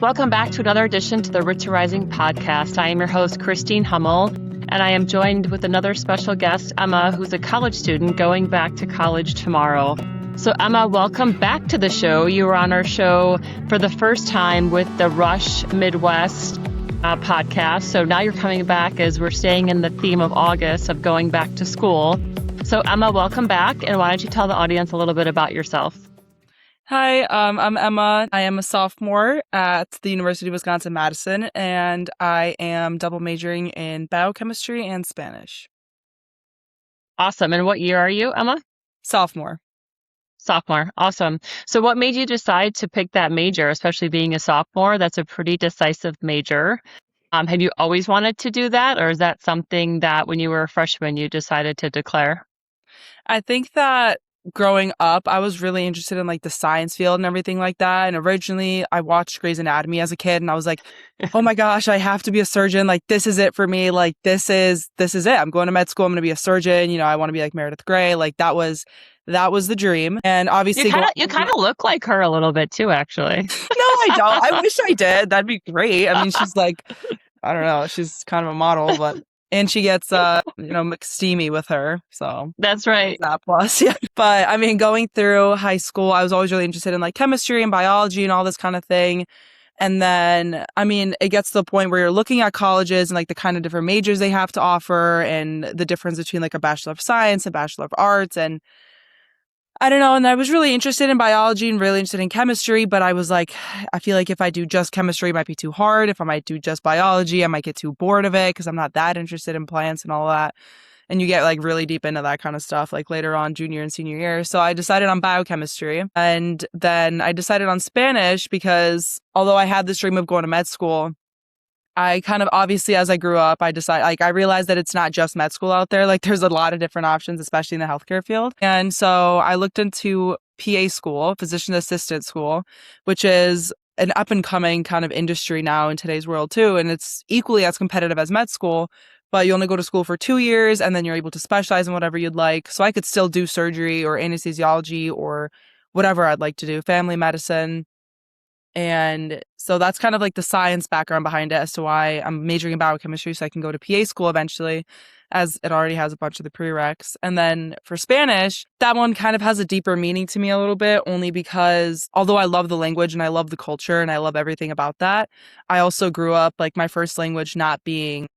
Welcome back to another edition to the Rich Rising podcast. I am your host, Christine Hummel, and I am joined with another special guest, Emma, who's a college student going back to college tomorrow. So Emma, welcome back to the show. You were on our show for the first time with the Rush Midwest podcast. So now you're coming back as we're staying in the theme of August of going back to school. So Emma, welcome back. And why don't you tell the audience a little bit about yourself? Hi, I'm Emma. I am a sophomore at the University of Wisconsin-Madison, and I am double majoring in biochemistry and Spanish. Awesome. And what year are you, Emma? Sophomore. Sophomore. Awesome. So what made you decide to pick that major, especially being a sophomore? That's a pretty decisive major. Have you always wanted to do that, or is that something that when you were a freshman you decided to declare? I think that growing up, I was really interested in like the science field and everything like that. And originally I watched Grey's Anatomy as a kid and I was like, oh my gosh, I have to be a surgeon. Like, this is it for me. Like, this is it. I'm going to med school. I'm going to be a surgeon. I want to be like Meredith Grey. Like that was the dream. And obviously you kind of look like her a little bit too, actually. No, I don't. I wish I did. That'd be great. I mean, she's like, I don't know. She's kind of a model, and she gets, McSteamy with her. So that's right. That plus, yeah. But I mean, going through high school, I was always really interested in like chemistry and biology and all this kind of thing. And then, I mean, it gets to the point where you're looking at colleges and like the kind of different majors they have to offer and the difference between like a Bachelor of Science and Bachelor of Arts. And I don't know. And I was really interested in biology and really interested in chemistry, but I was like, I feel like if I do just chemistry, it might be too hard. If I might do just biology, I might get too bored of it because I'm not that interested in plants and all that. And you get like really deep into that kind of stuff like later on junior and senior year. So I decided on biochemistry, and then I decided on Spanish because although I had this dream of going to med school, I kind of obviously, as I grew up, I realized that it's not just med school out there. Like there's a lot of different options, especially in the healthcare field. And so I looked into PA school, physician assistant school, which is an up and coming kind of industry now in today's world too. And it's equally as competitive as med school, but you only go to school for 2 years and then you're able to specialize in whatever you'd like. So I could still do surgery or anesthesiology or whatever I'd like to do, family medicine. And so that's kind of like the science background behind it as to why I'm majoring in biochemistry so I can go to PA school eventually, as it already has a bunch of the prereqs. And then for Spanish, that one kind of has a deeper meaning to me a little bit, only because although I love the language and I love the culture and I love everything about that, I also grew up like my first language not being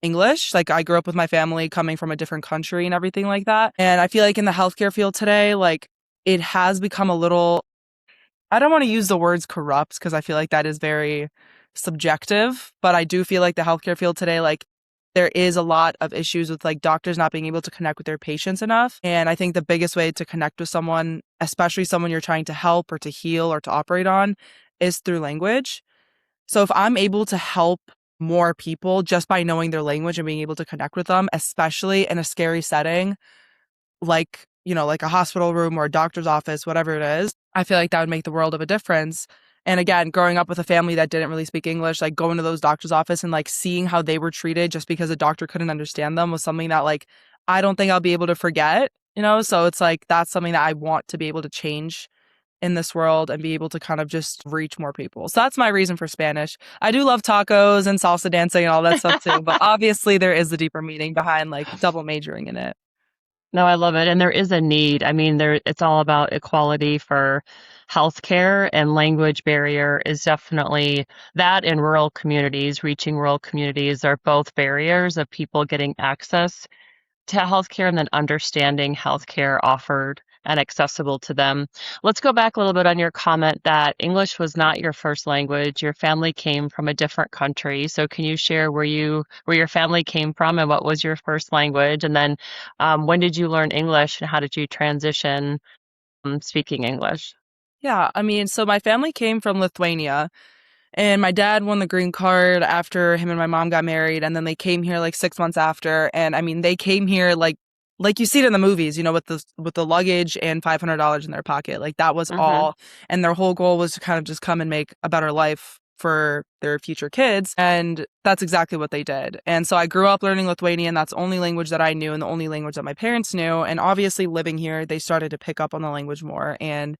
English. Like I grew up with my family coming from a different country and everything like that. And I feel like in the healthcare field today, like it has become a little, I don't want to use the words corrupt because I feel like that is very subjective, but I do feel like the healthcare field today, like there is a lot of issues with like doctors not being able to connect with their patients enough. And I think the biggest way to connect with someone, especially someone you're trying to help or to heal or to operate on, is through language. So if I'm able to help more people just by knowing their language and being able to connect with them, especially in a scary setting, like a hospital room or a doctor's office, whatever it is, I feel like that would make the world of a difference. And again, growing up with a family that didn't really speak English, like going to those doctor's office and like seeing how they were treated just because a doctor couldn't understand them was something that like, I don't think I'll be able to forget, So it's like, that's something that I want to be able to change in this world and be able to kind of just reach more people. So that's my reason for Spanish. I do love tacos and salsa dancing and all that stuff too, but obviously there is a deeper meaning behind like double majoring in it. No, I love it. And there is a need. I mean, it's all about equality for healthcare, and language barrier is definitely that in rural communities. Reaching rural communities are both barriers of people getting access to healthcare and then understanding healthcare offered and accessible to them. Let's go back a little bit on your comment that English was not your first language. Your family came from a different country. So can you share where your family came from and what was your first language? And then when did you learn English and how did you transition speaking English? Yeah, I mean, so my family came from Lithuania. And my dad won the green card after him and my mom got married. And then they came here like 6 months after. And I mean, they came here like you see it in the movies, with the luggage and $500 in their pocket. Like that was all. And their whole goal was to kind of just come and make a better life for their future kids. And that's exactly what they did. And so I grew up learning Lithuanian. That's the only language that I knew and the only language that my parents knew. And obviously living here, they started to pick up on the language more. And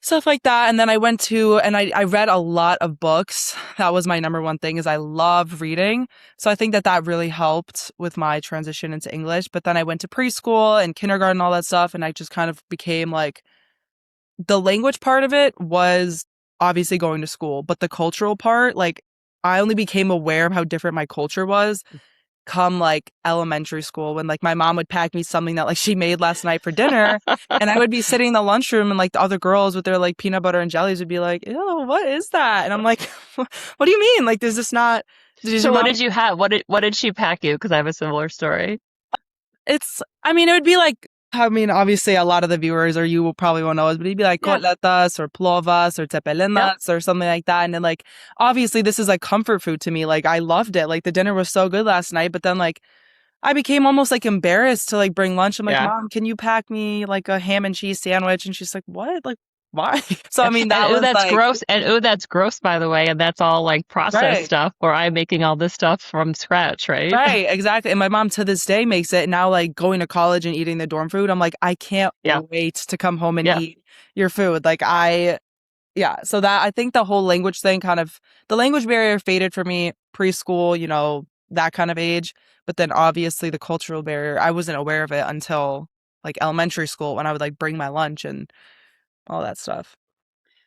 stuff like that. And then I went to, and I read a lot of books. That was my number one thing is I love reading. So I think that that really helped with my transition into English. But then I went to preschool and kindergarten, all that stuff. And I just kind of became like, the language part of it was obviously going to school, but the cultural part, like I only became aware of how different my culture was come like elementary school when like my mom would pack me something that like she made last night for dinner and I would be sitting in the lunchroom and like the other girls with their like peanut butter and jellies would be like, ew, what is that? And I'm like, what do you mean? Like, there's just not, does So your what mom, did you have? What did she pack you? Because I have a similar story. it's, I mean, it would be like, I mean, obviously a lot of the viewers or you will probably won't know it, but it'd be like Yeah. kotletas or plovas or Yep. tepelenas or something like that. And then like, obviously this is like comfort food to me. Like I loved it. Like the dinner was so good last night, but then like I became almost like embarrassed to like bring lunch. I'm like, Yeah. Mom, can you pack me like a ham and cheese sandwich? And she's like, what? Like, why? So, I Yeah. mean, And that ooh, was that's like, gross. And ooh, that's gross, by the way. And that's all like processed right, stuff where I'm making all this stuff from scratch, right? right, exactly. And my mom to this day makes it. And now, like going to college and eating the dorm food, I'm like, I can't Yeah. wait to come home and Yeah. eat your food. Like, yeah. So that I think the whole language thing kind of, the language barrier faded for me preschool, that kind of age. But then obviously the cultural barrier, I wasn't aware of it until like elementary school when I would like bring my lunch and all that stuff.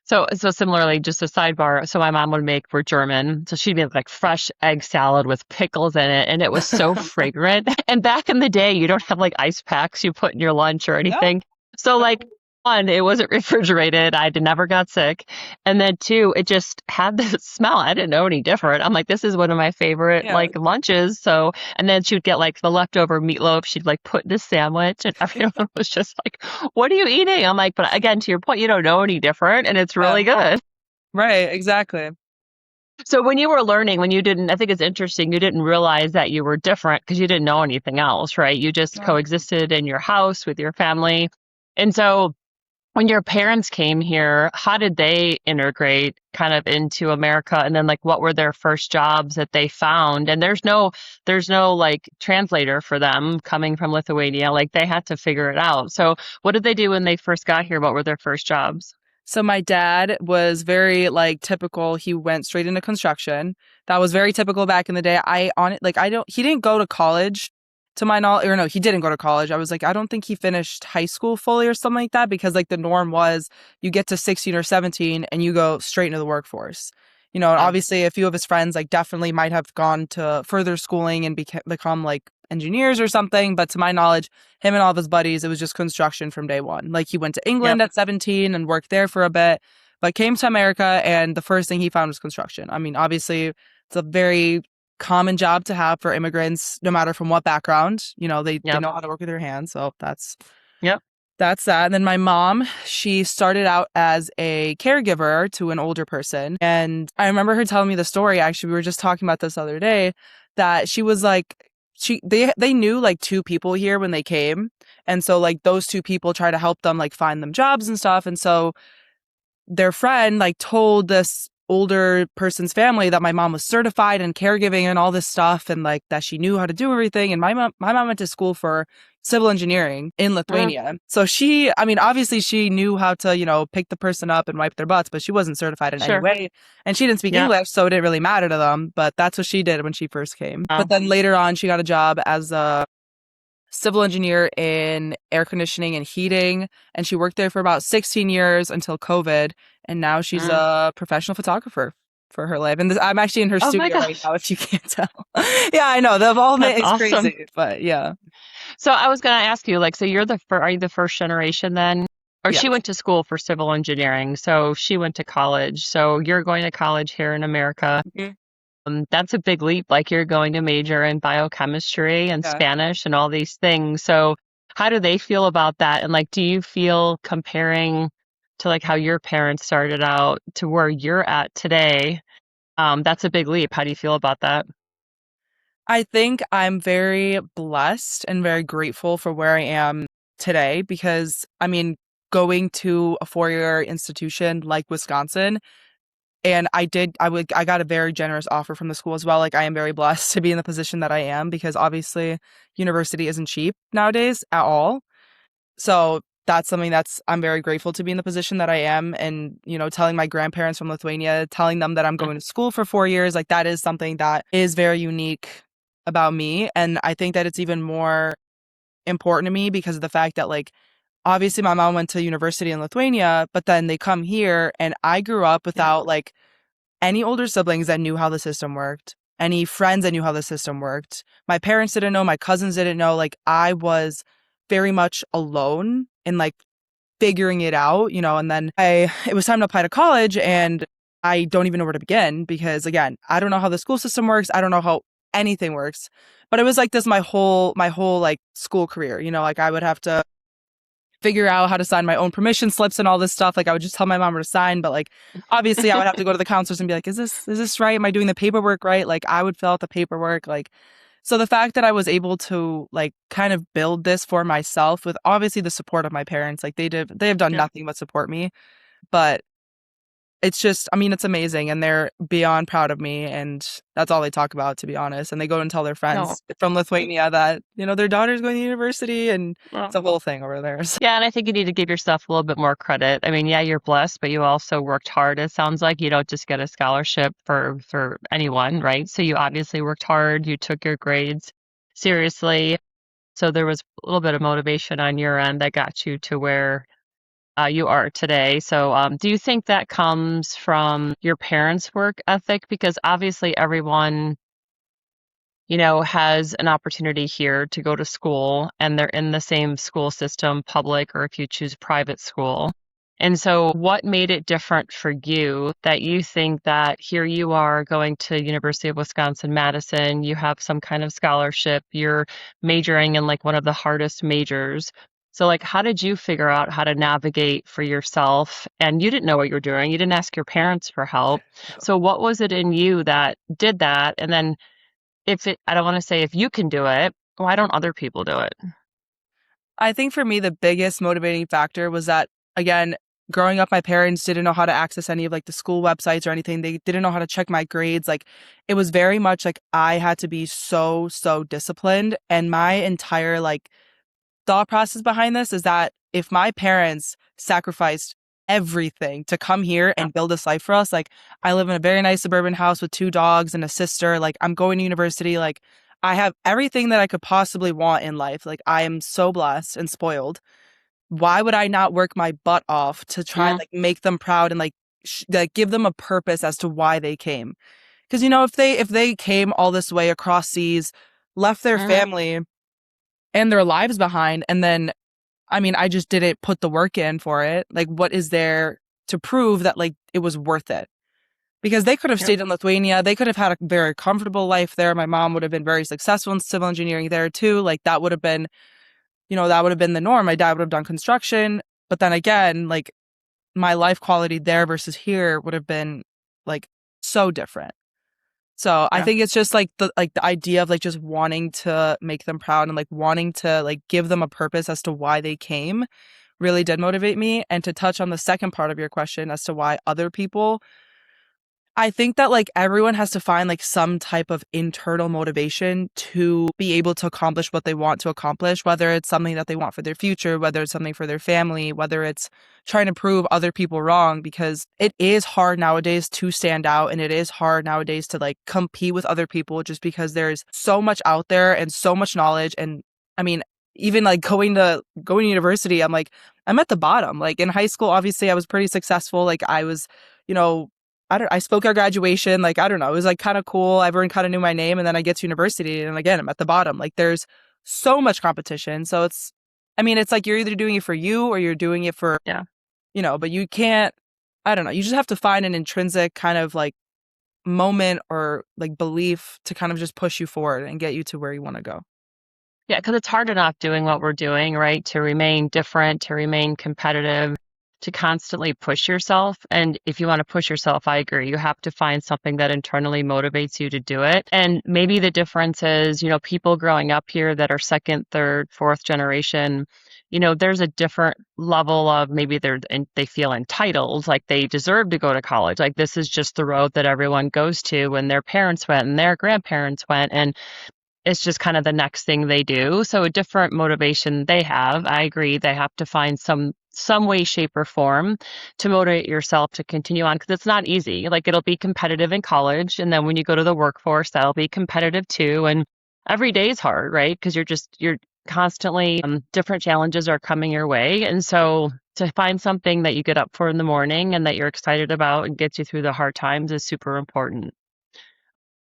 So similarly, just a sidebar. So my mom would make, we're German, so she'd make like fresh egg salad with pickles in it, and it was so fragrant. And back in the day, you don't have like ice packs you put in your lunch or Yeah. anything. So like one, it wasn't refrigerated. Never got sick. And then two, it just had this smell. I didn't know any different. I'm like, this is one of my favorite Yeah. like lunches. So, and then she would get like the leftover meatloaf. She'd like put in a sandwich, and everyone was just like, what are you eating? I'm like, but again, to your point, you don't know any different, and it's Yeah. really good. Right. Exactly. So when you were learning, when you didn't, I think it's interesting, you didn't realize that you were different because you didn't know anything else, right? You just No. coexisted in your house with your family. And so when your parents came here, how did they integrate kind of into America? And then like what were their first jobs that they found? And there's no like translator for them coming from Lithuania. Like they had to figure it out. So what did they do when they first got here? What were their first jobs? So my dad was very like typical. He went straight into construction. That was very typical back in the day. He didn't go to college to my knowledge, or no, he didn't go to college. I was like, I don't think he finished high school fully or something like that because like the norm was you get to 16 or 17 and you go straight into the workforce. And Yeah. obviously a few of his friends like definitely might have gone to further schooling and become like engineers or something. But to my knowledge, him and all of his buddies, it was just construction from day one. Like he went to Yep. England at 17 and worked there for a bit, but came to America and the first thing he found was construction. I mean, obviously, it's a very common job to have for immigrants, no matter from what background. They Yep. know how to work with their hands. So Yep. that's that. And then my mom, she started out as a caregiver to an older person. And I remember her telling me the story. Actually, we were just talking about this the other day that she was like, they knew like two people here when they came. And so like those two people try to help them like find them jobs and stuff. And so their friend like told this older person's family that my mom was certified in caregiving and all this stuff and like that she knew how to do everything. And my mom went to school for civil engineering in Mm, Lithuania. So I mean, obviously she knew how to, pick the person up and wipe their butts, but she wasn't certified in any sure. way. And she didn't speak Yeah. English, so it didn't really matter to them. But that's what she did when she first came. But Oh. then later on, she got a job as a civil engineer in air conditioning and heating. And she worked there for about 16 years until COVID. And now she's Mm. a professional photographer for her life. And I'm actually in her Oh my studio right gosh. now, if you can't tell. Yeah, I know. The involvement That's is awesome. crazy. But yeah. So I was going to ask you, like, so are you the first generation then? Or Yeah. she went to school for civil engineering, so she went to college. So you're going to college here in America. Mhm. That's a big leap. Like you're going to major in biochemistry and Yeah. Spanish and all these things. So how do they feel about that? And like, do you feel comparing to like how your parents started out to where you're at today? That's a big leap. How do you feel about that? I think I'm very blessed and very grateful for where I am today because, I mean, going to a 4-year institution like Wisconsin, and I got a very generous offer from the school as well. Like, I am very blessed to be in the position that I am because obviously university isn't cheap nowadays at all. So that's something that's I'm very grateful to be in the position that I am. And, telling my grandparents from Lithuania, telling them that I'm going to school for 4 years, like that is something that is very unique about me. And I think that it's even more important to me because of the fact that like obviously my mom went to university in Lithuania, but then they come here and I grew up Yeah. without like any older siblings that knew how the system worked, any friends that knew how the system worked. My parents didn't know, my cousins didn't know. Like I was very much alone in like figuring it out, and then it was time to apply to college and I don't even know where to begin because again, I don't know how the school system works. I don't know how anything works. But it was like this my whole like school career, like I would have to figure out how to sign my own permission slips and all this stuff. Like I would just tell my mom where to sign, but like obviously I would have to go to the counselors and be like, is this right? Am I doing the paperwork right? Like I would fill out the paperwork. Like so the fact that I was able to like kind of build this for myself with obviously the support of my parents, like they have done Yeah. nothing but support me. But it's just, I mean, it's amazing and they're beyond proud of me. And that's all they talk about, to be honest. And they go and tell their No. friends from Lithuania that, their daughter's going to university and it's Well, a whole thing over there. So, yeah, and I think you need to give yourself a little bit more credit. I mean, yeah, you're blessed, but you also worked hard. It sounds like you don't just get a scholarship for anyone, right? So you obviously worked hard. You took your grades seriously. So there was a little bit of motivation on your end that got you to where you are today. So do you think that comes from your parents' work ethic? Because obviously everyone has an opportunity here to go to school and they're in the same school system, public, or if you choose private school. And so what made it different for you that you think that here you are going to University of Wisconsin-Madison, you have some kind of scholarship, you're majoring in like one of the hardest majors. So like how did you figure out how to navigate for yourself? And you didn't know what you were doing. You didn't ask your parents for help. So what was it in you that did that? And then I don't want to say if you can do it, why don't other people do it? I think for me, the biggest motivating factor was that, again, growing up, my parents didn't know how to access any of like the school websites or anything. They didn't know how to check my grades. Like it was very much like I had to be so, so disciplined. And my entire like thought process behind this is that if my parents sacrificed everything to come here Yeah. and build this life for us, like I live in a very nice suburban house with 2 dogs and a sister, like I'm going to university, like I have everything that I could possibly want in life. Like I am so blessed and spoiled. Why would I not work my butt off to try and Mm, like make them proud and like give them a purpose as to why they came? Because if they came all this way across seas, left their mhm, family and their lives behind, and then I mean, I just didn't put the work in for it. Like, what is there to prove that like it was worth it? Because they could have yep, stayed in Lithuania. They could have had a very comfortable life there. My mom would have been very successful in civil engineering there too. Like that would have been, that would have been the norm. My dad would have done construction. But then again, like my life quality there versus here would have been like so different. So I yeah. think it's just like the idea of like just wanting to make them proud and like wanting to like give them a purpose as to why they came really did motivate me. And to touch on the second part of your question as to why other people, I think that like everyone has to find like some type of internal motivation to be able to accomplish what they want to accomplish, whether it's something that they want for their future, whether it's something for their family, whether it's trying to prove other people wrong, because it is hard nowadays to stand out and it is hard nowadays to like compete with other people just because there's so much out there and so much knowledge. And I mean, even like going to university, I'm at the bottom. Like in high school, obviously I was pretty successful. Like I was, you know, I spoke at graduation. Like, I don't know. It was like kind of cool. Everyone kind of knew my name. And then I get to university and again, I'm at the bottom. Like there's so much competition. So it's like you're either doing it for you or you're doing it for, Yeah. but you can't, I don't know. You just have to find an intrinsic kind of like moment or like belief to kind of just push you forward and get you to where you want to go. Yeah, because it's hard enough doing what we're doing, right? To remain different, to remain competitive, to constantly push yourself. And if you want to push yourself, I agree. You have to find something that internally motivates you to do it. And maybe the difference is, people growing up here that are second, third, fourth generation, there's a different level of maybe they feel entitled, like they deserve to go to college. Like this is just the road that everyone goes to when their parents went and their grandparents went. And it's just kind of the next thing they do. So a different motivation they have. I agree. They have to find some way, shape, or form to motivate yourself to continue on because it's not easy. Like it'll be competitive in college, and then when you go to the workforce, that'll be competitive too. And every day is hard, right? Because you're constantly different challenges are coming your way, and so to find something that you get up for in the morning and that you're excited about and gets you through the hard times is super important.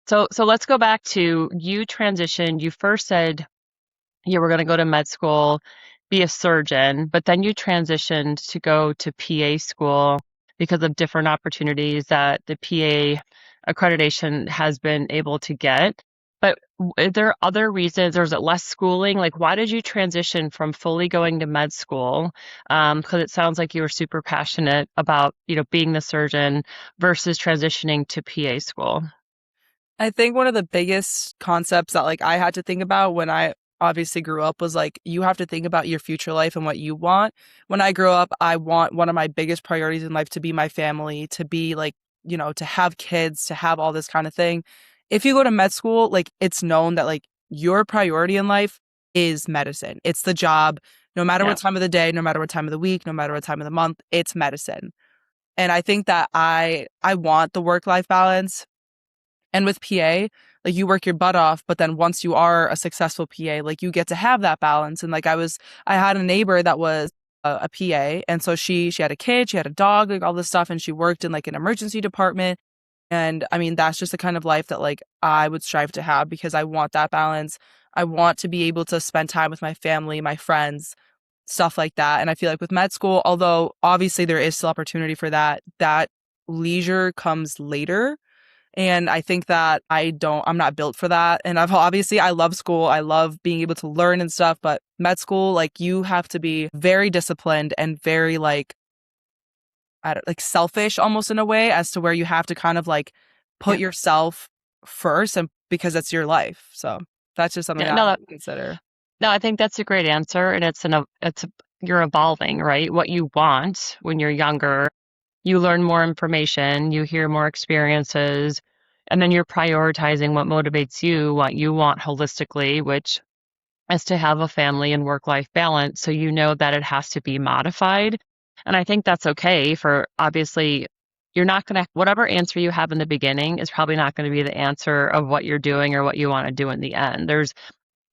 So let's go back to you transitioned. You first said you were going to go to med school, be a surgeon, but then you transitioned to go to PA school because of different opportunities that the PA accreditation has been able to get. But are there other reasons, or is it less schooling? Like, why did you transition from fully going to med school? Because it sounds like you were super passionate about, being the surgeon versus transitioning to PA school. I think one of the biggest concepts that like I had to think about when I obviously grew up was like you have to think about your future life and what you want. When I grow up, I want one of my biggest priorities in life to be my family, to be like, to have kids, to have all this kind of thing. If you go to med school, like it's known that like your priority in life is medicine. It's the job, no matter Yeah. what time of the day, no matter what time of the week, no matter what time of the month, it's medicine. And I think that I want the work-life balance. And with PA, like you work your butt off, but then once you are a successful PA, like you get to have that balance. And like I had a neighbor that was a PA, and so she had a kid, she had a dog, like all this stuff, and she worked in like an emergency department. And I mean, that's just the kind of life that like I would strive to have because I want that balance. I want to be able to spend time with my family, my friends, stuff like that. And I feel like with med school, although obviously there is still opportunity for that, that leisure comes later. And I think that I'm not built for that. And I love school. I love being able to learn and stuff, but med school, like you have to be very disciplined and very like, I don't, like selfish almost in a way as to where you have to kind of like Yeah. put yourself first and because that's your life. So that's just something Yeah. that I No, would consider. no, I think that's a great answer. And you're evolving, right? What you want when you're younger, you learn more information, you hear more experiences, and then you're prioritizing what motivates you, what you want holistically, which is to have a family and work-life balance. So you know that it has to be modified. And I think that's okay for obviously you're not going to, whatever answer you have in the beginning is probably not going to be the answer of what you're doing or what you want to do in the end. There's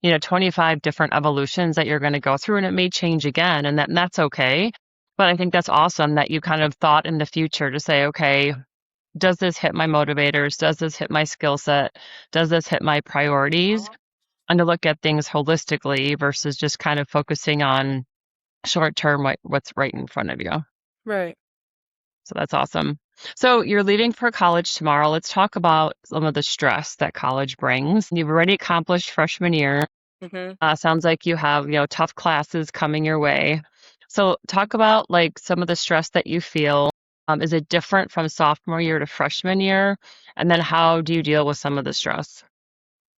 25 different evolutions that you're going to go through and it may change again and that's okay. But I think that's awesome that you kind of thought in the future to say, okay, does this hit my motivators? Does this hit my skill set? Does this hit my priorities? And to look at things holistically versus just kind of focusing on short term, what's right in front of you. Right. So that's awesome. So you're leaving for college tomorrow. Let's talk about some of the stress that college brings. You've already accomplished freshman year. Hmm. Sounds like you have, tough classes coming your way. So talk about like some of the stress that you feel. Is it different from sophomore year to freshman year? And then how do you deal with some of the stress?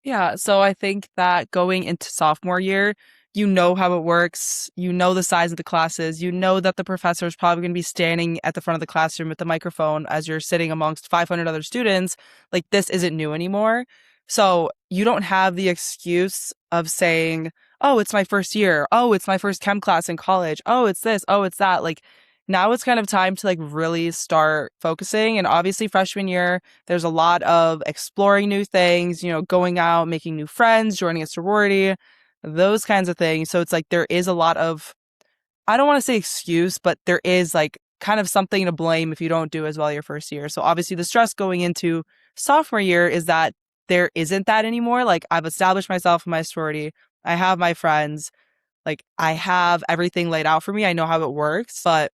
Yeah, so I think that going into sophomore year, you know how it works. You know the size of the classes. You know that the professor is probably going to be standing at the front of the classroom with the microphone as you're sitting amongst 500 other students. Like, this isn't new anymore. So you don't have the excuse of saying, oh, it's my first year. Oh, it's my first chem class in college. Oh, it's this. Oh, it's that. Like, now it's kind of time to like really start focusing. And obviously, freshman year, there's a lot of exploring new things, going out, making new friends, joining a sorority, those kinds of things. So it's like there is a lot of, I don't want to say excuse, but there is like kind of something to blame if you don't do as well your first year. So obviously, the stress going into sophomore year is that there isn't that anymore. Like I've established myself in my sorority, I have my friends, like I have everything laid out for me. I know how it works, but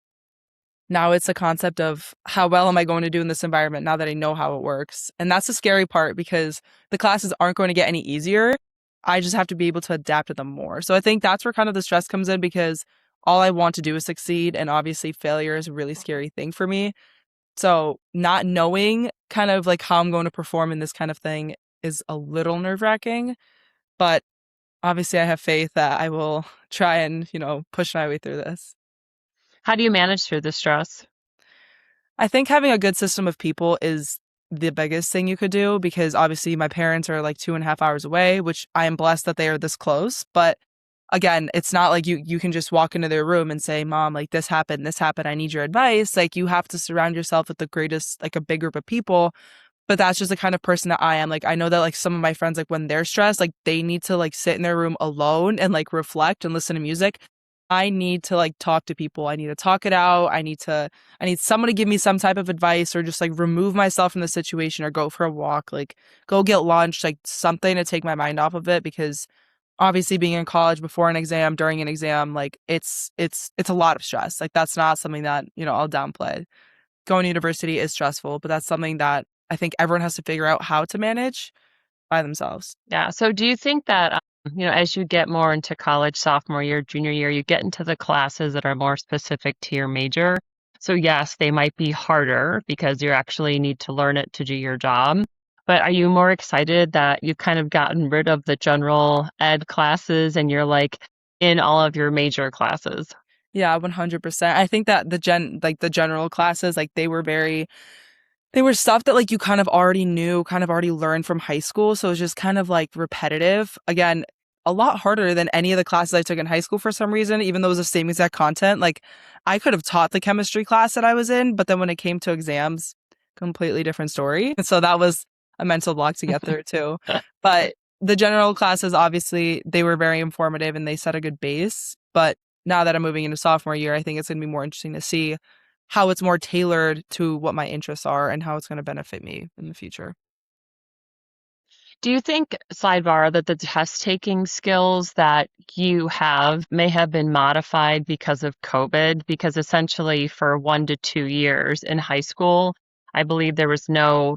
now it's a concept of how well am I going to do in this environment now that I know how it works. And that's the scary part because the classes aren't going to get any easier. I just have to be able to adapt to them more. So I think that's where kind of the stress comes in because all I want to do is succeed. And obviously, failure is a really scary thing for me. So not knowing kind of like how I'm going to perform in this kind of thing is a little nerve wracking. But obviously, I have faith that I will try and, push my way through this. How do you manage through the stress? I think having a good system of people is the biggest thing you could do because obviously my parents are like 2.5 hours away, which I am blessed that they are this close. But again, it's not like you can just walk into their room and say, Mom, like this happened, I need your advice. Like you have to surround yourself with the greatest, like a big group of people. But that's just the kind of person that I am. Like I know that like some of my friends, like when they're stressed, like they need to like sit in their room alone and like reflect and listen to music. I need to like talk to people. I need to talk it out. I need someone to give me some type of advice or just like remove myself from the situation or go for a walk, like go get lunch, like something to take my mind off of it because obviously being in college before an exam, during an exam, like it's a lot of stress. Like that's not something that, I'll downplay. Going to university is stressful, but that's something that I think everyone has to figure out how to manage by themselves. Yeah. So do you think that, as you get more into college, sophomore year, junior year, you get into the classes that are more specific to your major? So yes, they might be harder because you actually need to learn it to do your job. But are you more excited that you've kind of gotten rid of the general ed classes and you're like in all of your major classes? Yeah, 100%. I think that the general classes, like they were stuff that like you kind of already knew, kind of already learned from high school. So it was just kind of like repetitive. Again, a lot harder than any of the classes I took in high school for some reason, even though it was the same exact content. Like I could have taught the chemistry class that I was in, but then when it came to exams, completely different story. And so that was a mental block to get through too. But the general classes, obviously, they were very informative and they set a good base. But now that I'm moving into sophomore year, I think it's going to be more interesting to see how it's more tailored to what my interests are and how it's going to benefit me in the future. Do you think, sidebar, that the test taking skills that you have may have been modified because of COVID? Because essentially, for 1 to 2 years in high school, I believe there was no,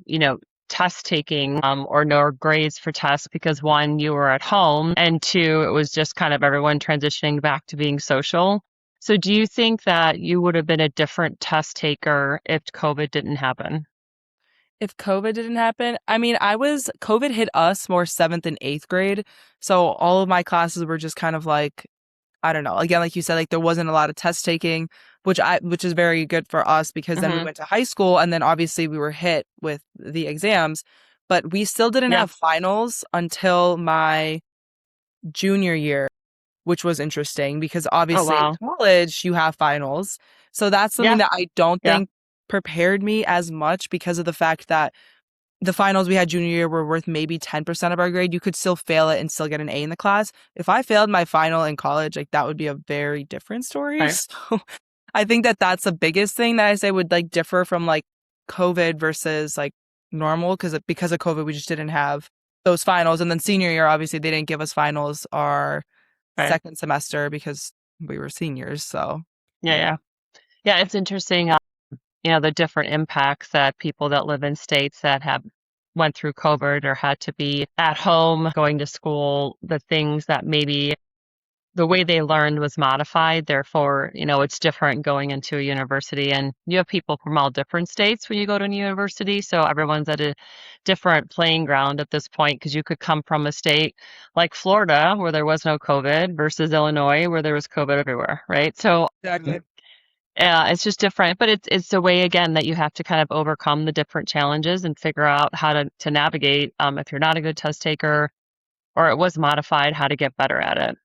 test taking or no grades for tests because one, you were at home, and two, it was just kind of everyone transitioning back to being social. So, do you think that you would have been a different test taker if COVID didn't happen? If COVID didn't happen, I mean, COVID hit us more seventh and eighth grade. So all of my classes were just kind of like, I don't know. Again, like you said, like there wasn't a lot of test taking, which is very good for us because then we Hmm. went to high school and then obviously we were hit with the exams, but we still didn't Yeah. have finals until my junior year, which was interesting because Oh, obviously in wow. college you have finals. So that's something Yeah. that I don't Yeah. think prepared me as much because of the fact that the finals we had junior year were worth maybe 10% of our grade. You could still fail it and still get an A in the class. If I failed my final in college, like that would be a very different story. Right. So I think that that's the biggest thing that I say would like differ from like COVID versus like normal because of COVID we just didn't have those finals. And then senior year, obviously they didn't give us finals our Right. second semester because we were seniors. So Yeah. yeah. Yeah. Yeah. It's interesting. The different impacts that people that live in states that have went through COVID or had to be at home going to school, the things that maybe the way they learned was modified. Therefore, it's different going into a university. And you have people from all different states when you go to a university. So everyone's at a different playing ground at this point because you could come from a state like Florida where there was no COVID versus Illinois where there was COVID everywhere, right? So Exactly. yeah, it's just different, but it's a way again that you have to kind of overcome the different challenges and figure out how to navigate if you're not a good test taker or it was modified, how to get better at it.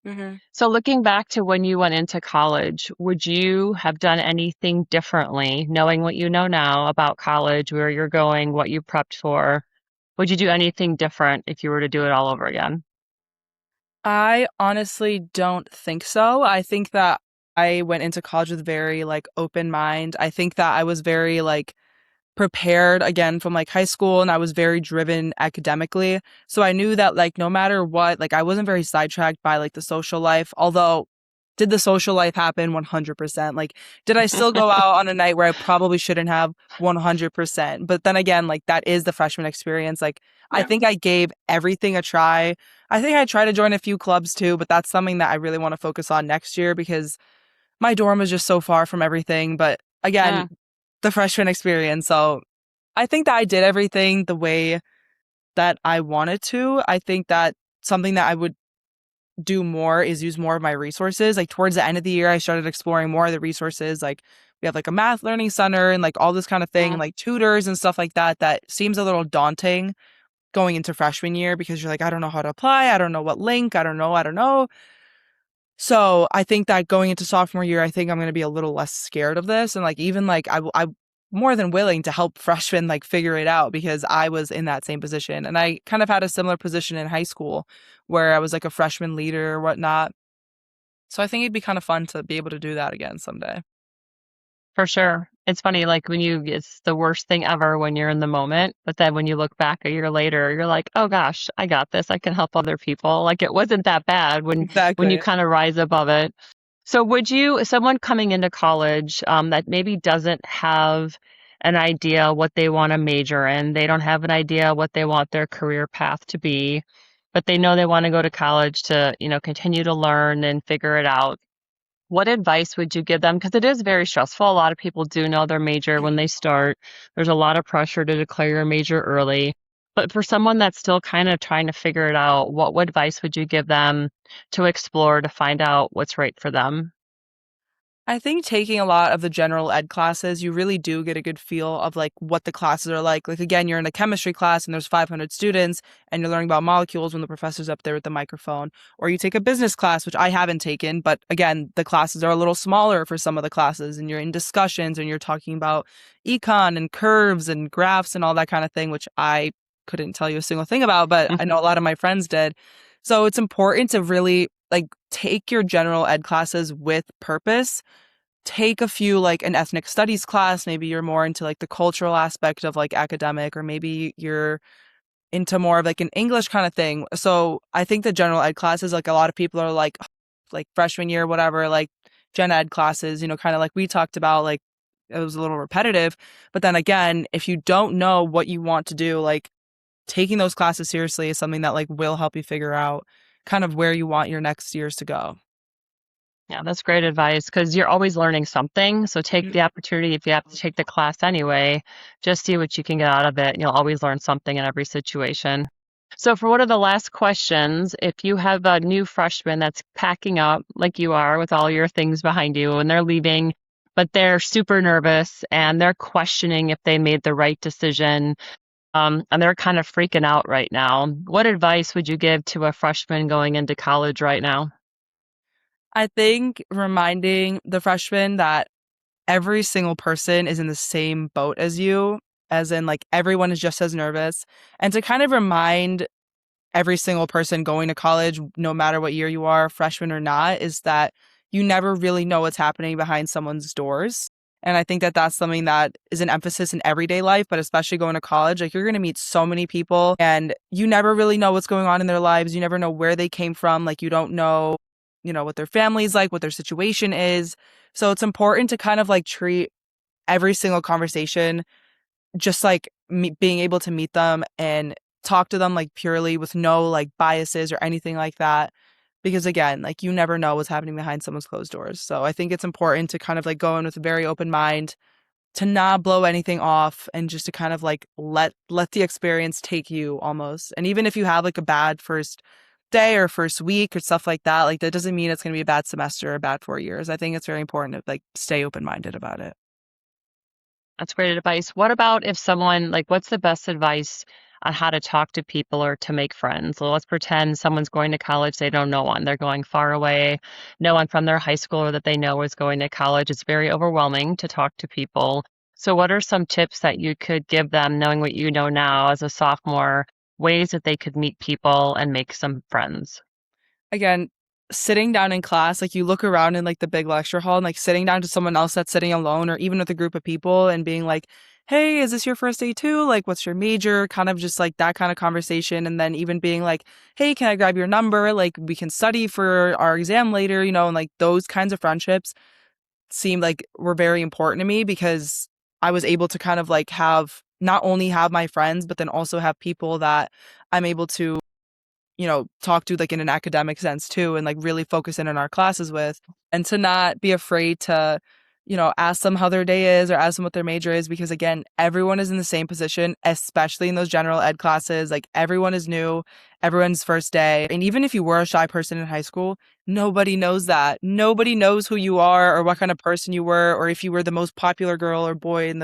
Hmm. So looking back to when you went into college, would you have done anything differently, knowing what you know now about college, where you're going, what you prepped for? Would you do anything different if you were to do it all over again? I honestly don't think so. I think that I went into college with very like open mind. I think that I was very like prepared again from like high school and I was very driven academically. So I knew that like no matter what, like I wasn't very sidetracked by like the social life. Although did the social life happen 100%? Like did I still go out on a night where I probably shouldn't have 100%? But then again, like that is the freshman experience. Like I Yeah. think I gave everything a try. I think I tried to join a few clubs too, but that's something that I really want to focus on next year because my dorm was just so far from everything. But again, Yeah. the freshman experience. So I think that I did everything the way that I wanted to. I think that something that I would do more is use more of my resources. Like towards the end of the year, I started exploring more of the resources. Like we have like a math learning center and like all this kind of thing, like tutors and stuff like that, that seems a little daunting going into freshman year because you're like, I don't know how to apply. I don't know what link. I don't know. So I think that going into sophomore year, I think I'm going to be a little less scared of this. And like, even like I'm more than willing to help freshmen like figure it out because I was in that same position. And I kind of had a similar position in high school where I was like a freshman leader or whatnot. So I think it'd be kind of fun to be able to do that again someday. For sure. It's funny, like it's the worst thing ever when you're in the moment, but then when you look back a year later, you're like, oh gosh, I got this. I can help other people. Like it wasn't that bad when you Exactly. kind of rise above it. So would you, someone coming into college, that maybe doesn't have an idea what they want to major in, they don't have an idea what they want their career path to be, but they know they want to go to college to, continue to learn and figure it out. What advice would you give them? Because it is very stressful. A lot of people do know their major when they start. There's a lot of pressure to declare your major early. But for someone that's still kind of trying to figure it out, what advice would you give them to explore to find out what's right for them? I think taking a lot of the general ed classes, you really do get a good feel of like what the classes are like. Like again, you're in a chemistry class and there's 500 students and you're learning about molecules when the professor's up there with the microphone. Or you take a business class, which I haven't taken, but again, the classes are a little smaller for some of the classes and you're in discussions and you're talking about econ and curves and graphs and all that kind of thing, which I couldn't tell you a single thing about, but I know a lot of my friends did. So it's important to really like take your general ed classes with purpose. Take a few like an ethnic studies class. Maybe you're more into like the cultural aspect of like academic, or maybe you're into more of like an English kind of thing. So I think the general ed classes, like a lot of people are like freshman year, whatever, like gen ed classes, kind of like we talked about, like it was a little repetitive. But then again, if you don't know what you want to do, like taking those classes seriously is something that like will help you figure out kind of where you want your next years to go. Yeah, that's great advice because you're always learning something. So take Mm. the opportunity if you have to take the class anyway, just see what you can get out of it. You'll always learn something in every situation. So for one of the last questions, if you have a new freshman that's packing up like you are with all your things behind you and they're leaving, but they're super nervous and they're questioning if they made the right decision, and they're kind of freaking out right now, what advice would you give to a freshman going into college right now? I think reminding the freshmen that every single person is in the same boat as you, as in like everyone is just as nervous, and to kind of remind every single person going to college, no matter what year you are, freshman or not, is that you never really know what's happening behind someone's doors. And I think that that's something that is an emphasis in everyday life, but especially going to college. Like you're going to meet so many people and you never really know what's going on in their lives. You never know where they came from. Like you don't know, what their family's like, what their situation is. So it's important to kind of like treat every single conversation just like being able to meet them and talk to them like purely with no like biases or anything like that. Because again, like you never know what's happening behind someone's closed doors. So I think it's important to kind of like go in with a very open mind, to not blow anything off and just to kind of like let the experience take you almost. And even if you have like a bad first day or first week or stuff like that doesn't mean it's going to be a bad semester or a bad 4 years. I think it's very important to like stay open minded about it. That's great advice. What about if someone, like, what's the best advice on how to talk to people or to make friends? So let's pretend someone's going to college, they don't know one. They're going far away. No one from their high school or that they know is going to college. It's very overwhelming to talk to people. So what are some tips that you could give them, knowing what you know now as a sophomore, ways that they could meet people and make some friends? Again, sitting down in class, like you look around in like the big lecture hall and like sitting down to someone else that's sitting alone or even with a group of people and being like, hey, is this your first day too? Like, what's your major? Kind of just like that kind of conversation. And then even being like, hey, can I grab your number? Like, we can study for our exam later, and like those kinds of friendships seemed like were very important to me because I was able to kind of like have not only have my friends, but then also have people that I'm able to talk to like in an academic sense too, and like really focus in on our classes with, and to not be afraid to, ask them how their day is or ask them what their major is, because again, everyone is in the same position, especially in those general ed classes. Like everyone is new, everyone's first day. And even if you were a shy person in high school, nobody knows that. Nobody knows who you are or what kind of person you were, or if you were the most popular girl or boy in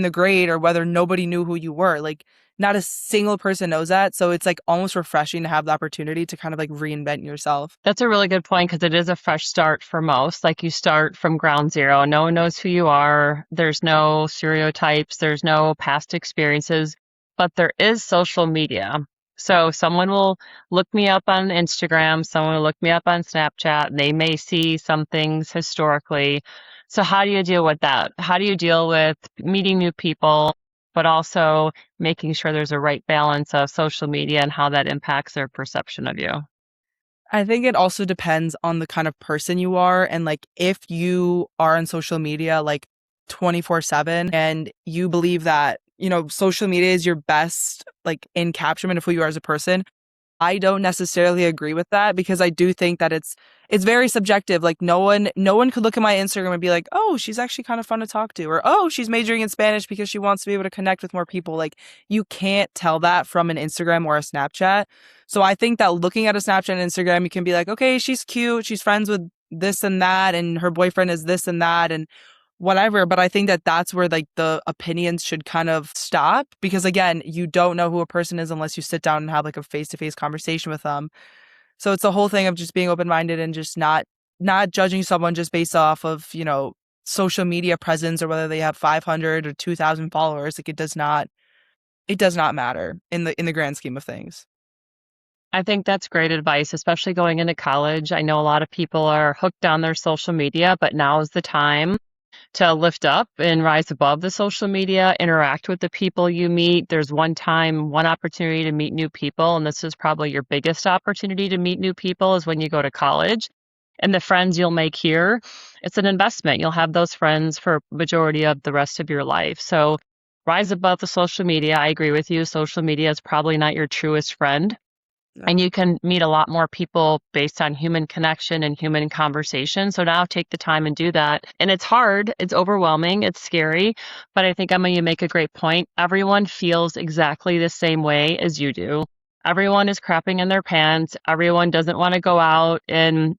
the grade, or whether nobody knew who you were. Like, not a single person knows that. So it's like almost refreshing to have the opportunity to kind of like reinvent yourself. That's a really good point because it is a fresh start for most. Like you start from ground zero. No one knows who you are. There's no stereotypes. There's no past experiences, but there is social media. So someone will look me up on Instagram. Someone will look me up on Snapchat. They may see some things historically. So how do you deal with that? How do you deal with meeting new people, but also making sure there's a right balance of social media and how that impacts their perception of you? I think it also depends on the kind of person you are. And like, if you are on social media like 24/7 and you believe that, social media is your best like encapsulation of who you are as a person, I don't necessarily agree with that, because I do think that it's very subjective. Like, no one could look at my Instagram and be like, "Oh, she's actually kind of fun to talk to," or "Oh, she's majoring in Spanish because she wants to be able to connect with more people." Like, you can't tell that from an Instagram or a Snapchat. So I think that looking at a Snapchat and Instagram, you can be like, "Okay, she's cute. She's friends with this and that, and her boyfriend is this and that, and whatever." But I think that that's where like the opinions should kind of stop, because again, you don't know who a person is unless you sit down and have like a face-to-face conversation with them. So it's the whole thing of just being open-minded and just not judging someone just based off of, social media presence, or whether they have 500 or 2,000 followers. Like, it does not matter in the grand scheme of things. I think that's great advice, especially going into college. I know a lot of people are hooked on their social media, but now is the time to lift up and rise above the social media, interact with the people you meet. There's one time, one opportunity to meet new people, and this is probably your biggest opportunity to meet new people is when you go to college. And the friends you'll make here, it's an investment. You'll have those friends for majority of the rest of your life. So rise above the social media. I agree with you. Social media is probably not your truest friend. And No. you can meet a lot more people based on human connection and human conversation. So now take the time and do that. And it's hard, it's overwhelming, it's scary. But I think, Emma, you make a great point. Everyone feels exactly the same way as you do. Everyone is crapping in their pants. Everyone doesn't want to go out and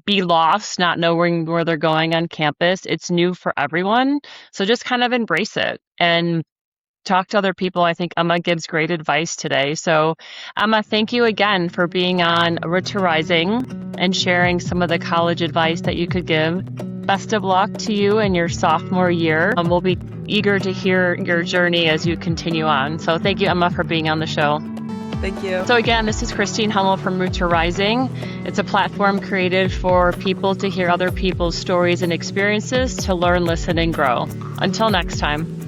be lost, not knowing where they're going on campus. It's new for everyone. So just kind of embrace it and talk to other people. I think Emma gives great advice today. So, Emma, thank you again for being on Road to Rising and sharing some of the college advice that you could give. Best of luck to you in your sophomore year. We'll be eager to hear your journey as you continue on. So, thank you, Emma, for being on the show. Thank you. So again, this is Christine Hummel from Root to Rising. It's a platform created for people to hear other people's stories and experiences, to learn, listen, and grow. Until next time.